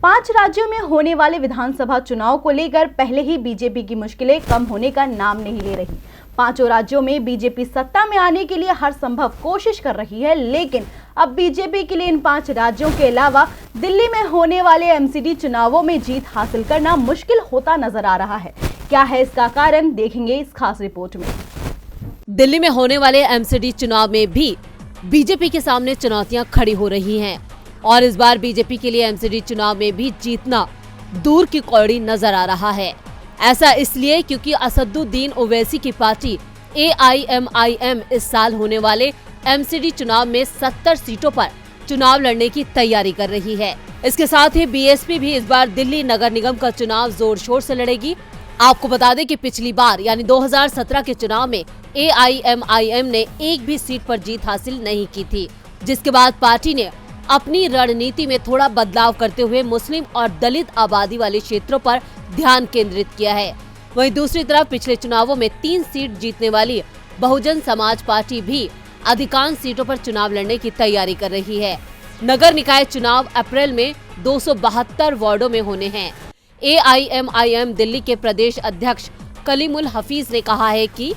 5 राज्यों में होने वाले विधानसभा चुनाव को लेकर पहले ही बीजेपी की मुश्किलें कम होने का नाम नहीं ले रही। 5 राज्यों में बीजेपी सत्ता में आने के लिए हर संभव कोशिश कर रही है, लेकिन अब बीजेपी के लिए इन 5 राज्यों के अलावा दिल्ली में होने वाले एमसीडी चुनावों में जीत हासिल करना मुश्किल होता नजर आ रहा है। क्या है इसका कारण, देखेंगे इस खास रिपोर्ट में। दिल्ली में होने वाले एमसीडी चुनाव में भी बीजेपी के सामने चुनौतियां खड़ी हो रही हैं और इस बार बीजेपी के लिए एमसीडी चुनाव में भी जीतना दूर की कौड़ी नजर आ रहा है। ऐसा इसलिए क्योंकि असदुद्दीन ओवैसी की पार्टी AIMIM इस साल होने वाले एमसीडी चुनाव में 70 सीटों पर चुनाव लड़ने की तैयारी कर रही है। इसके साथ ही BSP भी इस बार दिल्ली नगर निगम का चुनाव जोर शोर से लड़ेगी। आपको बता दें कि पिछली बार यानी 2017 के चुनाव में AIMIM ने एक भी सीट पर जीत हासिल नहीं की थी, जिसके बाद पार्टी ने अपनी रणनीति में थोड़ा बदलाव करते हुए मुस्लिम और दलित आबादी वाले क्षेत्रों पर ध्यान केंद्रित किया है। वहीं दूसरी तरफ पिछले चुनावों में 3 सीट जीतने वाली बहुजन समाज पार्टी भी अधिकांश सीटों पर चुनाव लड़ने की तैयारी कर रही है। नगर निकाय चुनाव अप्रैल में 272 वार्डों में होने हैं। AIMIM दिल्ली के प्रदेश अध्यक्ष कलीमुल हफीज ने कहा है कि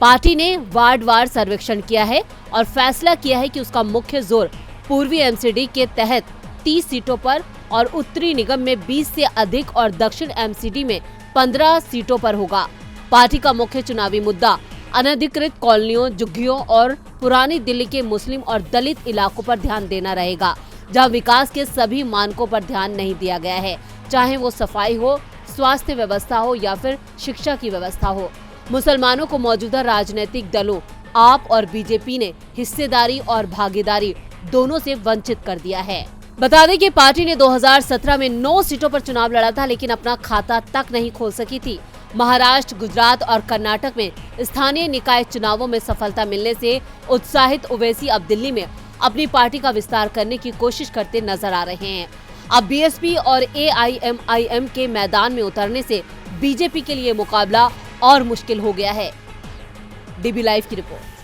पार्टी ने वार्ड सर्वेक्षण किया है और फैसला किया है कि उसका मुख्य जोर पूर्वी एमसीडी के तहत 30 सीटों पर और उत्तरी निगम में 20 से अधिक और दक्षिण एमसीडी में 15 सीटों पर होगा। पार्टी का मुख्य चुनावी मुद्दा अनधिकृत कॉलोनियों, झुग्गियों और पुरानी दिल्ली के मुस्लिम और दलित इलाकों पर ध्यान देना रहेगा, जहां विकास के सभी मानकों पर ध्यान नहीं दिया गया है, चाहे वो सफाई हो, स्वास्थ्य व्यवस्था हो या फिर शिक्षा की व्यवस्था हो। मुसलमानों को मौजूदा राजनीतिक दलों आप और बीजेपी ने हिस्सेदारी और भागीदारी दोनों से वंचित कर दिया है। बता दें कि पार्टी ने 2017 में 9 सीटों पर चुनाव लड़ा था, लेकिन अपना खाता तक नहीं खोल सकी थी। महाराष्ट्र, गुजरात और कर्नाटक में स्थानीय निकाय चुनावों में सफलता मिलने से उत्साहित ओवैसी अब दिल्ली में अपनी पार्टी का विस्तार करने की कोशिश करते नजर आ रहे हैं। अब BSP और AIMIM के मैदान में उतरने से बीजेपी के लिए मुकाबला और मुश्किल हो गया है। DB लाइव की रिपोर्ट।